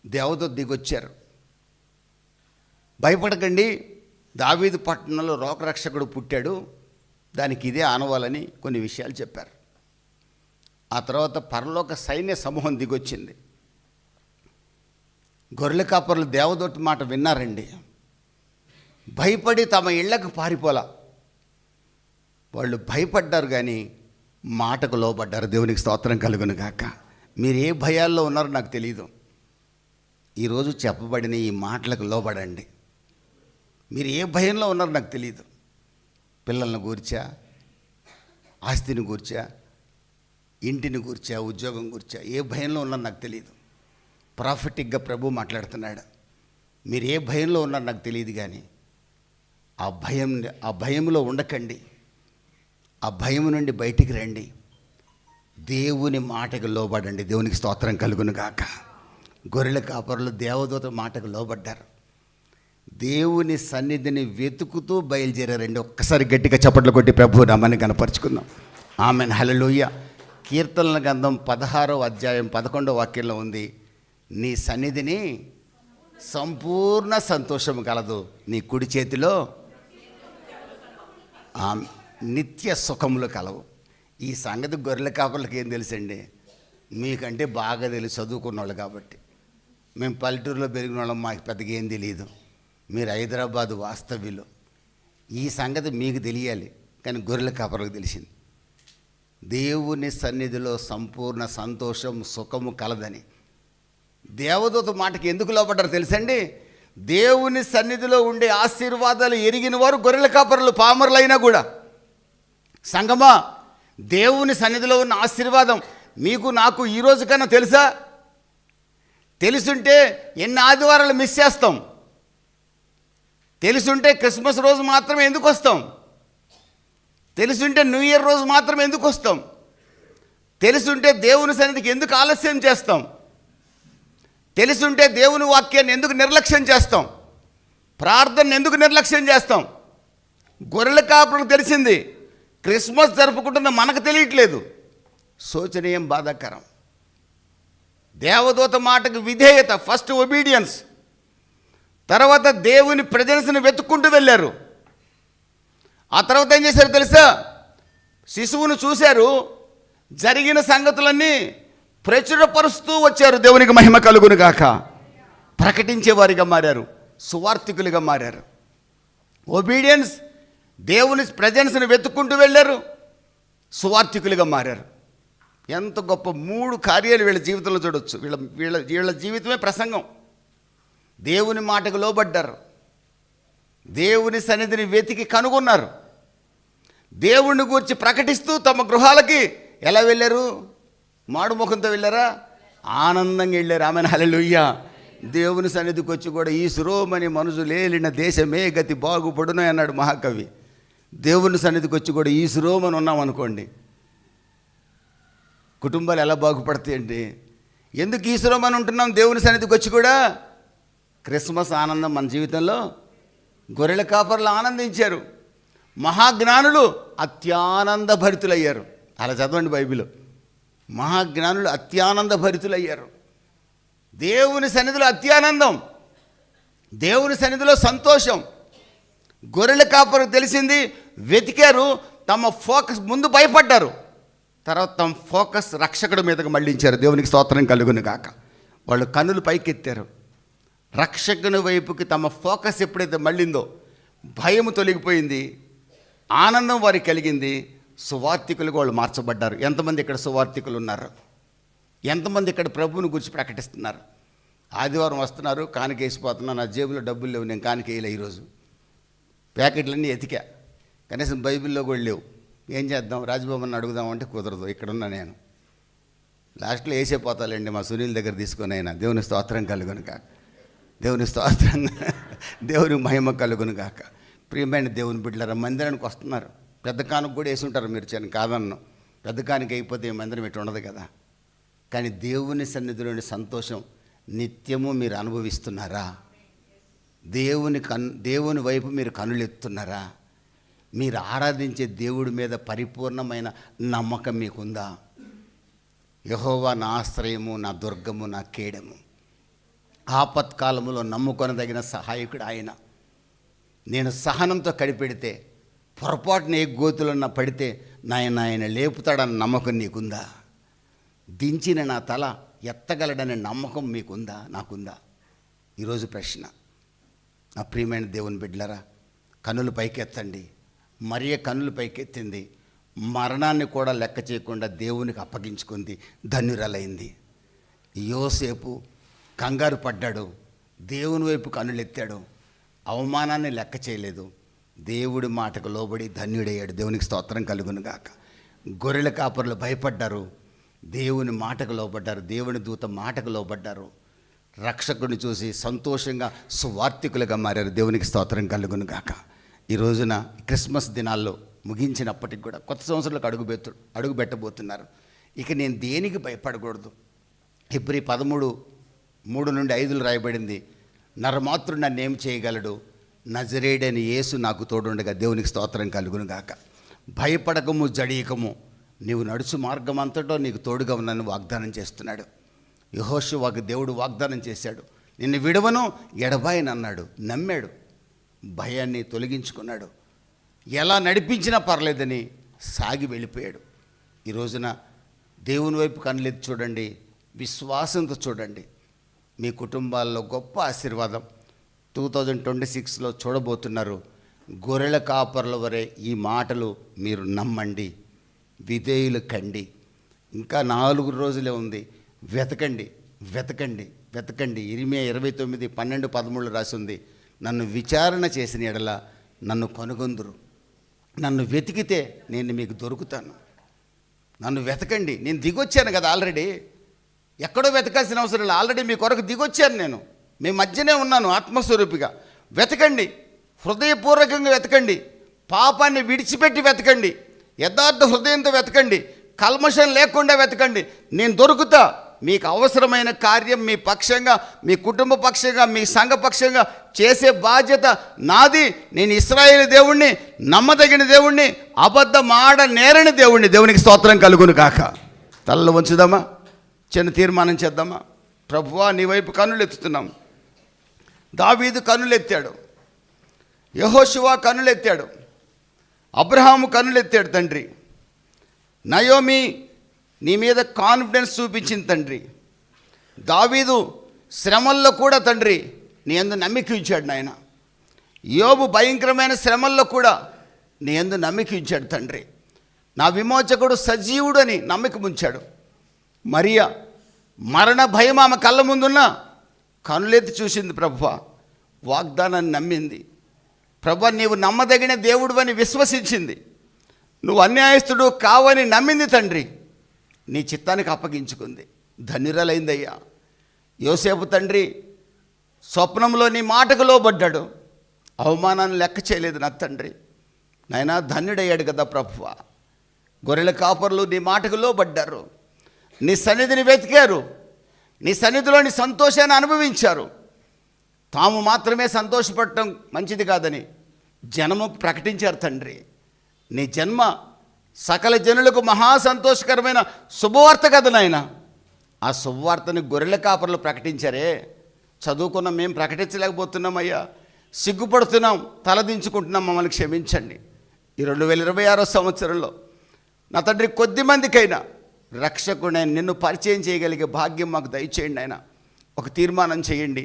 దేవదూత దిగొచ్చారు. భయపడకండి, దావీదు పట్టణంలో లోకరక్షకుడు పుట్టాడు, దానికి ఇదే ఆనవాలని కొన్ని విషయాలు చెప్పారు. ఆ తర్వాత పరలోక సైన్య సమూహం దిగొచ్చింది. గొర్రెల కాపర్లు దేవదూత మాట విన్నారండి. భయపడి తమ ఇళ్లకు పారిపోలా. వాళ్ళు భయపడ్డారు కానీ మాటకు లోబడ్డారు. దేవునికి స్తోత్రం కలుగును గాక. మీరు ఏ భయాల్లో ఉన్నారో నాకు తెలియదు. ఈరోజు చెప్పబడిన ఈ మాటలకు లోబడండి. మీరు ఏ భయంలో ఉన్నారో నాకు తెలియదు. పిల్లలను గూర్చా, ఆస్తిని గూర్చా, ఇంటిని గూర్చా, ఉద్యోగం గూర్చా ఏ భయంలో ఉన్నారో నాకు తెలియదు. ప్రాఫిటిక్గా ప్రభు మాట్లాడుతున్నాడు. మీరు ఏ భయంలో ఉన్నారో నాకు తెలియదు కానీ ఆ భయంలో ఉండకండి. ఆ భయం నుండి బయటికి రండి. దేవుని మాటకు లోబడండి. దేవునికి స్తోత్రం కలుగును గాక. గొర్రెల కాపరులు దేవదూత మాటకు లోబడ్డారు. దేవుని సన్నిధిని వెతుకుతూ బయలుదేరారండి. ఒక్కసారి గట్టిగా చప్పట్లు కొట్టి ప్రభు నామాన్ని కనపరుచుకుందాం. ఆమెన్, హల్లెలూయా. కీర్తనల గ్రంథం 16వ అధ్యాయం 11వ వాక్యంలో ఉంది, నీ సన్నిధిని సంపూర్ణ సంతోషము కలదు, నీ కుడి చేతిలో నిత్య సుఖములు కలవు. ఈ సంగతి గొర్రెల కాపర్లకు ఏం తెలుసండి? మీకంటే బాగా తెలుసు, చదువుకున్న వాళ్ళు కాబట్టి. మేము పల్లెటూరులో పెరిగిన వాళ్ళం, మాకు పెద్దగా ఏం తెలియదు. మీరు హైదరాబాద్ వాస్తవ్యులు. ఈ సంగతి మీకు తెలియాలి, కానీ గొర్రెల కాపర్లకు తెలిసింది. దేవుని సన్నిధిలో సంపూర్ణ సంతోషం, సుఖము కలదని. దేవదూత మాటకి ఎందుకు లోపడ్డారు తెలుసండి? దేవుని సన్నిధిలో ఉండే ఆశీర్వాదాలు ఎరిగిన వారు గొర్రెల కాపరులు, పామరులైనా కూడా. సంగమా, దేవుని సన్నిధిలో ఉన్న ఆశీర్వాదం మీకు నాకు ఈరోజు కన్నా తెలుసా? తెలుసుంటే ఎన్ని ఆదివారాలు మిస్ చేస్తాం? తెలుసుంటే క్రిస్మస్ రోజు మాత్రమే ఎందుకు వస్తాం? తెలుసుంటే న్యూ ఇయర్ రోజు మాత్రమే ఎందుకు వస్తాం? తెలుసుంటే దేవుని సన్నిధికి ఎందుకు ఆలస్యం చేస్తాం? తెలుసుంటే దేవుని వాక్యాన్ని ఎందుకు నిర్లక్ష్యం చేస్తాం? ప్రార్థన ఎందుకు నిర్లక్ష్యం చేస్తాం? గొర్రెల కాపరులకు తెలిసింది, క్రిస్మస్ జరుపుకుంటున్న మనకు తెలియట్లేదు. శోచనీయం, బాధాకరం. దేవదూత మాటకు విధేయత, ఫస్ట్ ఒబీడియన్స్. తర్వాత దేవుని ప్రజెన్స్ని వెతుక్కుంటూ వెళ్ళారు. ఆ తర్వాత ఏం చేశారు తెలుసా? శిశువును చూశారు, జరిగిన సంగతులన్నీ ప్రచురపరుస్తూ వచ్చారు. దేవునికి మహిమ కలుగును గాక. ప్రకటించేవారిగా మారారు, సువార్థికులుగా మారారు. ఒబీడియన్స్, దేవుని ప్రజెన్స్ని వెతుక్కుంటూ వెళ్ళారు, సువార్థికులుగా మారారు. ఎంత గొప్ప 3 కార్యాలు వీళ్ళ జీవితంలో చూడవచ్చు. వీళ్ళ జీవితమే ప్రసంగం. దేవుని మాటకు లోబడ్డారు, దేవుని సన్నిధిని వెతికి కనుగొన్నారు, దేవుణ్ణి గూర్చి ప్రకటిస్తూ తమ గృహాలకి ఎలా వెళ్ళారు? మాడుముఖంతో వెళ్ళారా? ఆనందంగా వెళ్ళారు. ఆమెన్, హల్లెలూయా. దేవుని సన్నిధికి వచ్చి కూడా ఈ శిరోమణి మనుషులేలిన దేశమే గతి బాగుపడును అన్నాడు మహాకవి. దేవుని సన్నిధికి వచ్చి కూడా ఈ శిరోమణి ఉన్నాం అనుకోండి, కుటుంబాలు ఎలా బాగుపడతాయండి? ఎందుకు ఈ శిరోమణి ఉంటున్నాం? దేవుని సన్నిధికి వచ్చి కూడా క్రిస్మస్ ఆనందం మన జీవితంలో. గొర్రెల కాపర్లు ఆనందించారు, మహాజ్ఞానులు అత్యానంద భరితులయ్యారు. అలా చదవండి బైబిల్. మహాజ్ఞానులు అత్యానంద భరితులయ్యారు. దేవుని సన్నిధిలో అత్యానందం, దేవుని సన్నిధిలో సంతోషం. గొర్రెల కాపరికి తెలిసింది, వెతికారు. తమ ఫోకస్, ముందు భయపడ్డారు, తర్వాత తమ ఫోకస్ రక్షకుడి మీదకి మళ్ళించారు. దేవునికి స్తోత్రం కలుగును గాక. వాళ్ళు కన్నులు పైకెత్తారు, రక్షకుని వైపుకి తమ ఫోకస్ ఎప్పుడైతే మళ్ళిందో భయం తొలగిపోయింది, ఆనందం వారికి కలిగింది, సువార్థికులుగా వాళ్ళు మార్చబడ్డారు. ఎంతమంది ఇక్కడ సువార్థికులు ఉన్నారు? ఎంతమంది ఇక్కడ ప్రభువుని గురించి ప్రకటిస్తున్నారు? ఆదివారం వస్తున్నారు, కానుక వేసిపోతున్నా, నా జేబులో డబ్బులు లేవు, నేను కానుక వేయలే. ఈరోజు ప్యాకెట్లన్నీ ఎతికా, కనీసం బైబిల్లో కూడా లేవు. ఏం చేద్దాం, రాజబాబుని అడుగుదామంటే కుదరదు, ఇక్కడున్నా నేను. లాస్ట్లో వేసేపోతాలండి మా సునీల్ దగ్గర తీసుకొని. అయినా దేవుని స్తోత్రం కలుగును కాక, దేవుని స్తోత్రం, దేవుని మహిమ కలుగును కాక. ప్రియమైన దేవుని బిడ్డలారా, మందిరానికి వస్తున్నారు, పెద్ద కానుక కూడా వేసి ఉంటారు మీరు, చిన్న కాదన్ను. పెద్ద కానుక అయిపోతే మందిరం ఇటు ఉండదు కదా. కానీ దేవుని సన్నిధిలోని సంతోషం నిత్యము మీరు అనుభవిస్తున్నారా? దేవుని వైపు మీరు కనులెత్తున్నారా? మీరు ఆరాధించే దేవుడి మీద పరిపూర్ణమైన నమ్మకం మీకుందా? యెహోవా నా ఆశ్రయము, నా దుర్గము, నా కేడము, ఆపత్కాలములో నమ్ముకొనదగిన సహాయకుడు ఆయన. నేను సహనంతో కడిపెడితే, పొరపాటున ఏ గోతులన్నా పడితే ఆయన లేపుతాడన్న నమ్మకం నీకుందా? దించిన నా తల ఎత్తగలడనే నమ్మకం మీకుందా? నాకుందా? ఈరోజు ప్రశ్న. నా ప్రియమైన దేవుని బిడ్డలారా, కన్నులు పైకెత్తండి. మరియ కన్నులు పైకెత్తింది, మరణాన్ని కూడా లెక్క చేయకుండా దేవునికి అప్పగించుకుంది, ధన్యురాలైంది. యోసేపు కంగారు పడ్డాడు, దేవుని వైపు కన్నులెత్తాడు, అవమానాన్ని లెక్క చేయలేదు, దేవుడి మాటకు లోబడి ధన్యుడయ్యాడు. దేవునికి స్తోత్రం కలుగును గాక. గొర్రెల కాపరులు భయపడ్డారు, దేవుని మాటకు లోబడ్డారు, దేవుని దూత మాటకు లోబడ్డారు. రక్షకుడిని చూసి సంతోషంగా సువార్థికులుగా మారారు. దేవునికి స్తోత్రం కలుగును గాక. ఈ రోజున క్రిస్మస్ దినాల్లో ముగించినప్పటికి కూడా కొత్త సంవత్సరంలోకి అడుగు పెట్టబోతున్నారు. ఇక నేను దేనికి భయపడకూడదు. హెబ్రీ 13:3-5 రాయబడింది, నరమాత్రుడు నన్ను ఏం చేయగలడు? నజరేయుడైన యేసు నాకు తోడుండగా. దేవునికి స్తోత్రం కలుగును గాక. భయపడకము, జడీకము, నీవు నడుచు మార్గం అంతటో నీకు తోడుగా ఉన్నాను వాగ్దానం చేస్తున్నాడు. యెహోషువకు దేవుడు వాగ్దానం చేశాడు, నిన్ను విడవను, ఎడబాయనన్నాడు. నమ్మాడు, భయాన్ని తొలగించుకున్నాడు. ఎలా నడిపించినా పర్లేదని సాగి వెళ్ళిపోయాడు. ఈ రోజున దేవుని వైపు కన్నులెత్తి చూడండి, విశ్వాసంతో చూడండి. మీ కుటుంబాల్లో గొప్ప ఆశీర్వాదం 2026లో చూడబోతున్నారు. గొర్రెల కాపర్ల వరే ఈ మాటలు మీరు నమ్మండి, విధేయులు కండి. ఇంకా 4 రోజులే ఉంది. వెతకండి, వెతకండి, వెతకండి. ఇర్మియా 29:12-13 రాసింది, నన్ను విచారణ చేసిన ఎడల నన్ను కనుగొందురు. నన్ను వెతికితే నేను మీకు దొరుకుతాను. నన్ను వెతకండి. నేను దిగొచ్చాను కదా ఆల్రెడీ, ఎక్కడో వెతకాల్సిన అవసరం లేదు. ఆల్రెడీ మీ కొరకు దిగొచ్చాను నేను, మీ మధ్యనే ఉన్నాను ఆత్మస్వరూపిగా. వెతకండి, హృదయపూర్వకంగా వెతకండి, పాపాన్ని విడిచిపెట్టి వెతకండి, యథార్థ హృదయంతో వెతకండి, కల్మషం లేకుండా వెతకండి. నేను దొరుకుతా. మీకు అవసరమైన కార్యం మీ పక్షంగా, మీ కుటుంబ పక్షంగా, మీ సంఘ పక్షంగా చేసే బాధ్యత నాది. నేను ఇశ్రాయేలు దేవుణ్ణి, నమ్మదగిన దేవుణ్ణి, అబద్ధం ఆడ నేరని దేవుణ్ణి. దేవునికి స్తోత్రం కలుగును కాక. తలలు వంచుదామా, చిన్న తీర్మానం చేద్దామా. ప్రభువా, నీ వైపు కన్నులెత్తుతున్నాం. దావీదు కన్నులెత్తాడు, యెహోషువ కన్నులెత్తాడు, అబ్రహాము కన్నులెత్తాడు తండ్రి. నయోమి నీ మీద కాన్ఫిడెన్స్ చూపించింది తండ్రి. దావీదు శ్రమల్లో కూడా తండ్రి నీ యందు నమ్మిక ఉంచాడు నాయన. యోబు భయంకరమైన శ్రమల్లో కూడా నీ యందు నమ్మిక ఉంచాడు తండ్రి. నా విమోచకుడు సజీవుడు అని నమ్మిక ఉంచాడు. మరియా మరణ భయం ఆమె కళ్ళ ముందున్న కనులెత్తి చూసింది ప్రభువా, వాగ్దానాన్ని నమ్మింది. ప్రభువా, నీవు నమ్మదగిన దేవుడు అని విశ్వసించింది. నువ్వు అన్యాయస్తుడు కావని నమ్మింది తండ్రి. నీ చిత్తానికి అప్పగించుకుంది, ధన్యురాలైందయ్యా. యోసేపు తండ్రి స్వప్నంలో నీ మాటకు లోబడ్డాడు, అవమానాన్ని లెక్క చేయలేదు నా తండ్రి. నాయనా, ధన్యుడయ్యాడు కదా ప్రభువా. గొర్రెల కాపర్లు నీ మాటకు లోబడ్డారు, నీ సన్నిధిని వెతికారు, నీ సన్నిధిలోని సంతోషాన్ని అనుభవించారు. తాము మాత్రమే సంతోషపడటం మంచిది కాదని జనము ప్రకటించారు తండ్రి. నీ జన్మ సకల జనులకు మహా సంతోషకరమైన శుభవార్త కదా నాయన. ఆ శుభవార్తని గొర్రెల కాపర్లు ప్రకటించారే, చదువుకున్న మేము ప్రకటించలేకపోతున్నామయ్యా, సిగ్గుపడుతున్నాం, తలదించుకుంటున్నాం, మమ్మల్ని క్షమించండి. ఈ 2026 సంవత్సరంలో నా తండ్రి కొద్దిమందికైనా రక్షకుడైన నిన్ను పరిచయం చేయగలిగే భాగ్యం మాకు దయచేయండి ఆయన. ఒక తీర్మానం చేయండి,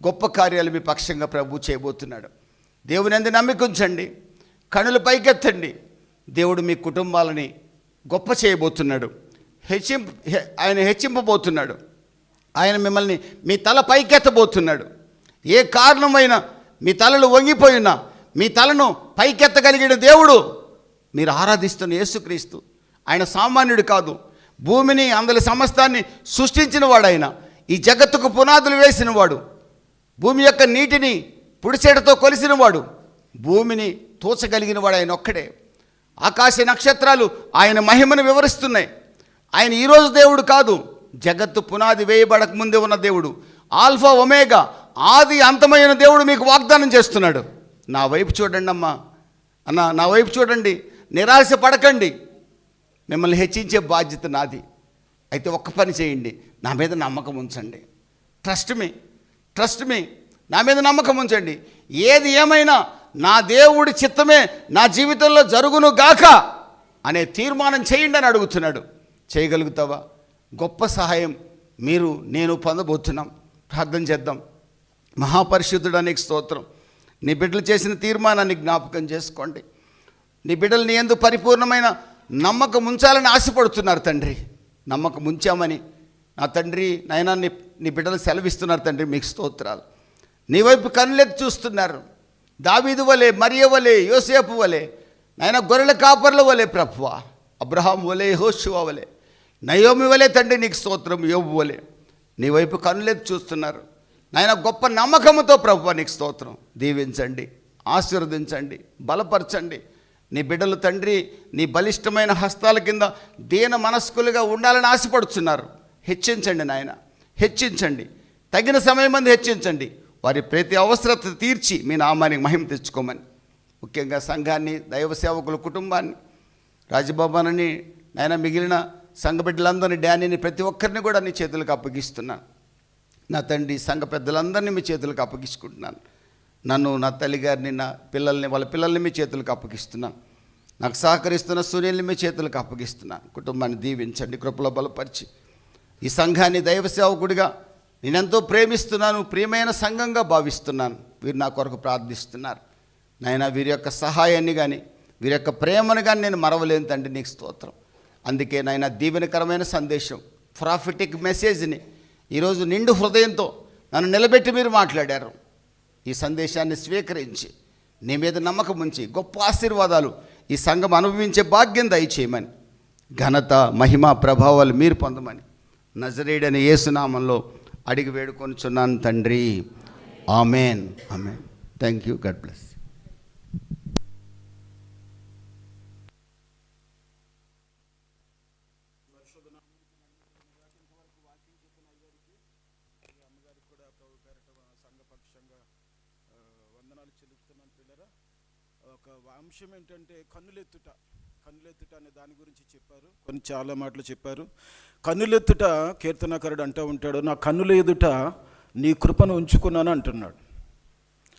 గొప్ప కార్యాలు మీ పక్షంగా ప్రభు చేయబోతున్నాడు. దేవుని యందు నమ్మిక ఉంచండి, కనులు పైకెత్తండి, దేవుడు మీ కుటుంబాలని గొప్ప చేయబోతున్నాడు. ఆయన హెచ్చింపబోతున్నాడు. ఆయన మిమ్మల్ని మీ తల పైకెత్తబోతున్నాడు. ఏ కారణమైన మీ తలలు వంగిపోయినా మీ తలను పైకెత్తగలిగిన దేవుడు మీరు ఆరాధిస్తున్న యేసుక్రీస్తు. ఆయన సామాన్యుడు కాదు. భూమిని అందరి సమస్తాన్ని సృష్టించిన వాడు ఆయన. ఈ జగత్తుకు పునాదులు వేసినవాడు. భూమి యొక్క నీటిని పుడిసేటతో కొలిసినవాడు. భూమిని తోచగలిగిన వాడు ఆయన ఒక్కడే. ఆకాశ నక్షత్రాలు ఆయన మహిమను వివరిస్తున్నాయి. ఆయన ఈరోజు దేవుడు కాదు, జగత్తు పునాది వేయబడక ముందే ఉన్న దేవుడు. ఆల్ఫా ఒమేగా, ఆది అంతమైన దేవుడు మీకు వాగ్దానం చేస్తున్నాడు. నా వైపు చూడండి అమ్మా, అన్న నా వైపు చూడండి, నిరాశ పడకండి. మిమ్మల్ని హెచ్చించే బాధ్యత నాది. అయితే ఒక్క పని చేయండి, నా మీద నమ్మకం ఉంచండి. ట్రస్ట్ మీ, నా మీద నమ్మకం ఉంచండి. ఏది ఏమైనా నా దేవుడి చిత్తమే నా జీవితంలో జరుగును గాక అనే తీర్మానం చేయండి అని అడుగుతున్నాడు. చేయగలుగుతావా? గొప్ప సహాయం నేను పొందబోతున్నాం. ప్రార్థన చేద్దాం. మహాపరిశుద్ధుడా నీకు స్తోత్రం. నీ బిడ్డలు చేసిన తీర్మానాన్ని జ్ఞాపకం చేసుకోండి. నీ బిడ్డలు నీ యందు పరిపూర్ణమైన నమ్మకం ఉంచాలని ఆశపడుతున్నారు తండ్రి. నమ్మకం ఉంచామని నా తండ్రి నాయనా నీ బిడ్డలు సెలవిస్తున్నారు తండ్రి. మీకు స్తోత్రాలు. నీ వైపు కన్నులెత్తి చూస్తున్నారు. దావీదు వలె, మరియ వలె, యోసేపు వలె, నాయన గొర్రెల కాపర్ల వలె ప్రభువా, అబ్రహాం వలె, యెహోషువ వలె, నయోమి వలె తండ్రి నీకు స్తోత్రం. యోబు వలె నీ వైపు కన్నులెత్తి చూస్తున్నారు నాయన. గొప్ప నమ్మకంతో ప్రభువా నీకు స్తోత్రం. దీవించండి, ఆశీర్వదించండి, బలపరచండి. నీ బిడ్డలు తండ్రి నీ బలిష్టమైన హస్తాల కింద దీన మనస్కులుగా ఉండాలని ఆశపడుతున్నారు. హెచ్చించండి నాయన, హెచ్చించండి. తగిన సమయం మంది హెచ్చించండి. వారి ప్రతి అవసరత తీర్చి మీ నామానికి మహిమ తెచ్చుకోమని, ముఖ్యంగా సంఘాన్ని, దైవ సేవకుల కుటుంబాన్ని, రాజబాబానని నాయన మిగిలిన సంఘ బిడ్డలందరినీ, డానీని, ప్రతి ఒక్కరిని కూడా నీ చేతులకు అప్పగిస్తున్నాను. నా తండ్రి సంఘ పెద్దలందరినీ మీ చేతులకు అప్పగించుకుంటున్నాను. నన్ను, నా తల్లిగారిని, నా పిల్లల్ని, వాళ్ళ పిల్లల్ని మీ చేతులకు అప్పగిస్తున్నాను. నాకు సహకరిస్తున్న సూర్యుల్ని మీ చేతులకు అప్పగిస్తున్నాను. కుటుంబాన్ని దీవించండి, కృపలో బలపరిచి ఈ సంఘాన్ని దైవ సేవకుడిగా నేనెంతో ప్రేమిస్తున్నాను, ప్రియమైన సంఘంగా భావిస్తున్నాను. వీరు నా కొరకు ప్రార్థిస్తున్నారు నాయన. వీరి యొక్క సహాయాన్ని కానీ వీరి యొక్క ప్రేమను కానీ నేను మరవలేను తండ్రి. నీకు స్తోత్రం. అందుకే నాయన దీవెనకరమైన సందేశం, ప్రాఫిటిక్ మెసేజ్ని ఈరోజు నిండు హృదయంతో నన్ను నిలబెట్టి మీరు మాట్లాడారు. ఈ సందేశాన్ని స్వీకరించి నీ మీద నమ్మకం ఉంచి గొప్ప ఆశీర్వాదాలు ఈ సంఘం అనుభవించే భాగ్యం దయచేయమని, ఘనత, మహిమ, ప్రభావాలు మీరు పొందమని నజరేయుడైన యేసు నామంలో అడిగి వేడుకొనుచున్నాను తండ్రి. Amen, amen. Thank you. God bless. వందనాలు చెల్లిస్తున్నాను పిల్లరా. ఒక అంశం ఏంటంటే కన్నులెత్తుట అనే దాని గురించి చెప్పారు. చాలా మాటలు చెప్పారు. కన్నులెత్తుట, కీర్తనకారుడు అంటూ ఉంటాడు, నా కన్నుల ఎదుట నీ కృపను ఉంచుకున్నాను అంటున్నాడు.